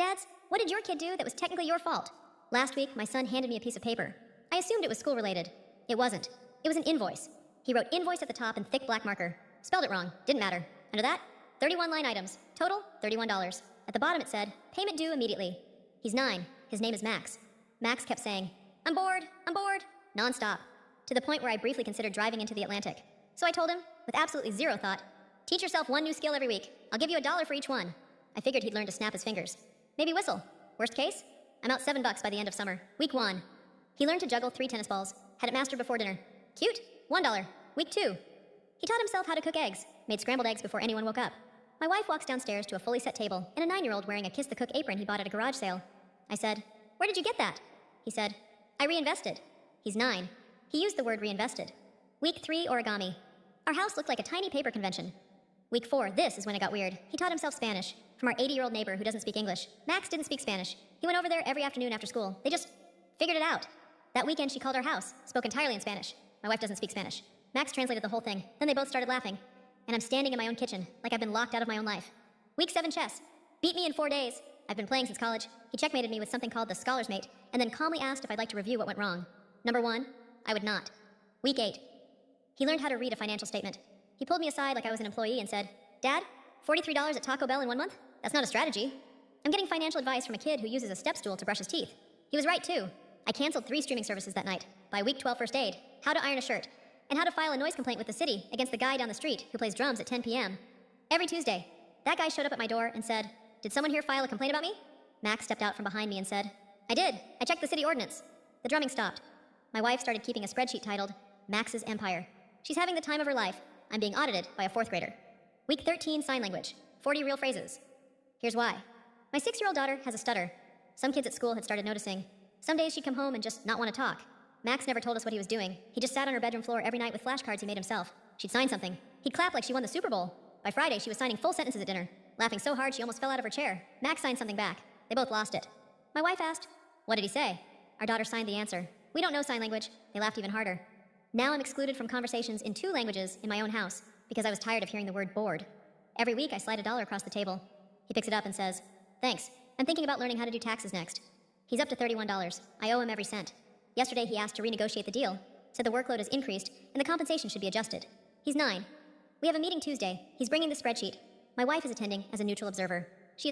Dads, what did your kid do that was technically your fault? Last week, my son handed me a piece of paper. I assumed it was school-related. It wasn't. It was an invoice. He wrote invoice at the top in thick black marker. Spelled it wrong. Didn't matter. Under that, 31 line items. Total, $31. At the bottom it said, payment due immediately. He's 9. His name is Max. Max kept saying, I'm bored, non-stop, to the point where I briefly considered driving into the Atlantic. So I told him, with absolutely zero thought, teach yourself one new skill every week. I'll give you $1 for each one. I figured he'd learn to snap his fingers. Maybe whistle. Worst case, I'm out $7 by the end of summer. Week 1. He learned to juggle 3 tennis balls. Had it mastered before dinner. Cute. $1. Week 2. He taught himself how to cook eggs. Made scrambled eggs before anyone woke up. My wife walks downstairs to a fully set table and a 9-year-old wearing a Kiss the Cook apron he bought at a garage sale. I said, where did you get that? He said, I reinvested. He's 9. He used the word reinvested. Week 3, origami. Our house looked like a tiny paper convention. Week 4, this is when it got weird. He taught himself Spanish from our 80-year-old neighbor who doesn't speak English. Max didn't speak Spanish. He went over there every afternoon after school. They just figured it out. That weekend she called our house, spoke entirely in Spanish. My wife doesn't speak Spanish. Max translated the whole thing. Then they both started laughing. And I'm standing in my own kitchen, like I've been locked out of my own life. Week 7 chess. Beat me in 4 days. I've been playing since college. He checkmated me with something called the Scholar's Mate, and then calmly asked if I'd like to review what went wrong. Number 1, I would not. Week 8. He learned how to read a financial statement. He pulled me aside like I was an employee and said, Dad, $43 at Taco Bell in 1 month? That's not a strategy. I'm getting financial advice from a kid who uses a step stool to brush his teeth. He was right, too. I canceled 3 streaming services that night. By week 12 first aid, how to iron a shirt, and how to file a noise complaint with the city against the guy down the street who plays drums at 10 p.m. Every Tuesday, that guy showed up at my door and said, did someone here file a complaint about me? Max stepped out from behind me and said, I did. I checked the city ordinance. The drumming stopped. My wife started keeping a spreadsheet titled Max's Empire. She's having the time of her life. I'm being audited by a 4th grader. Week 13, sign language. 40 real phrases. Here's why. My 6-year-old daughter has a stutter. Some kids at school had started noticing. Some days she'd come home and just not want to talk. Max never told us what he was doing. He just sat on her bedroom floor every night with flashcards he made himself. She'd sign something. He'd clap like she won the Super Bowl. By Friday, she was signing full sentences at dinner, laughing so hard she almost fell out of her chair. Max signed something back. They both lost it. My wife asked, what did he say? Our daughter signed the answer. We don't know sign language. They laughed even harder. Now I'm excluded from conversations in 2 languages in my own house because I was tired of hearing the word bored. Every week, I slide $1 across the table. He picks it up and says, thanks. I'm thinking about learning how to do taxes next. He's up to $31. I owe him every cent. Yesterday, he asked to renegotiate the deal, said the workload is increased and the compensation should be adjusted. He's 9. We have a meeting Tuesday. He's bringing the spreadsheet. My wife is attending as a neutral observer.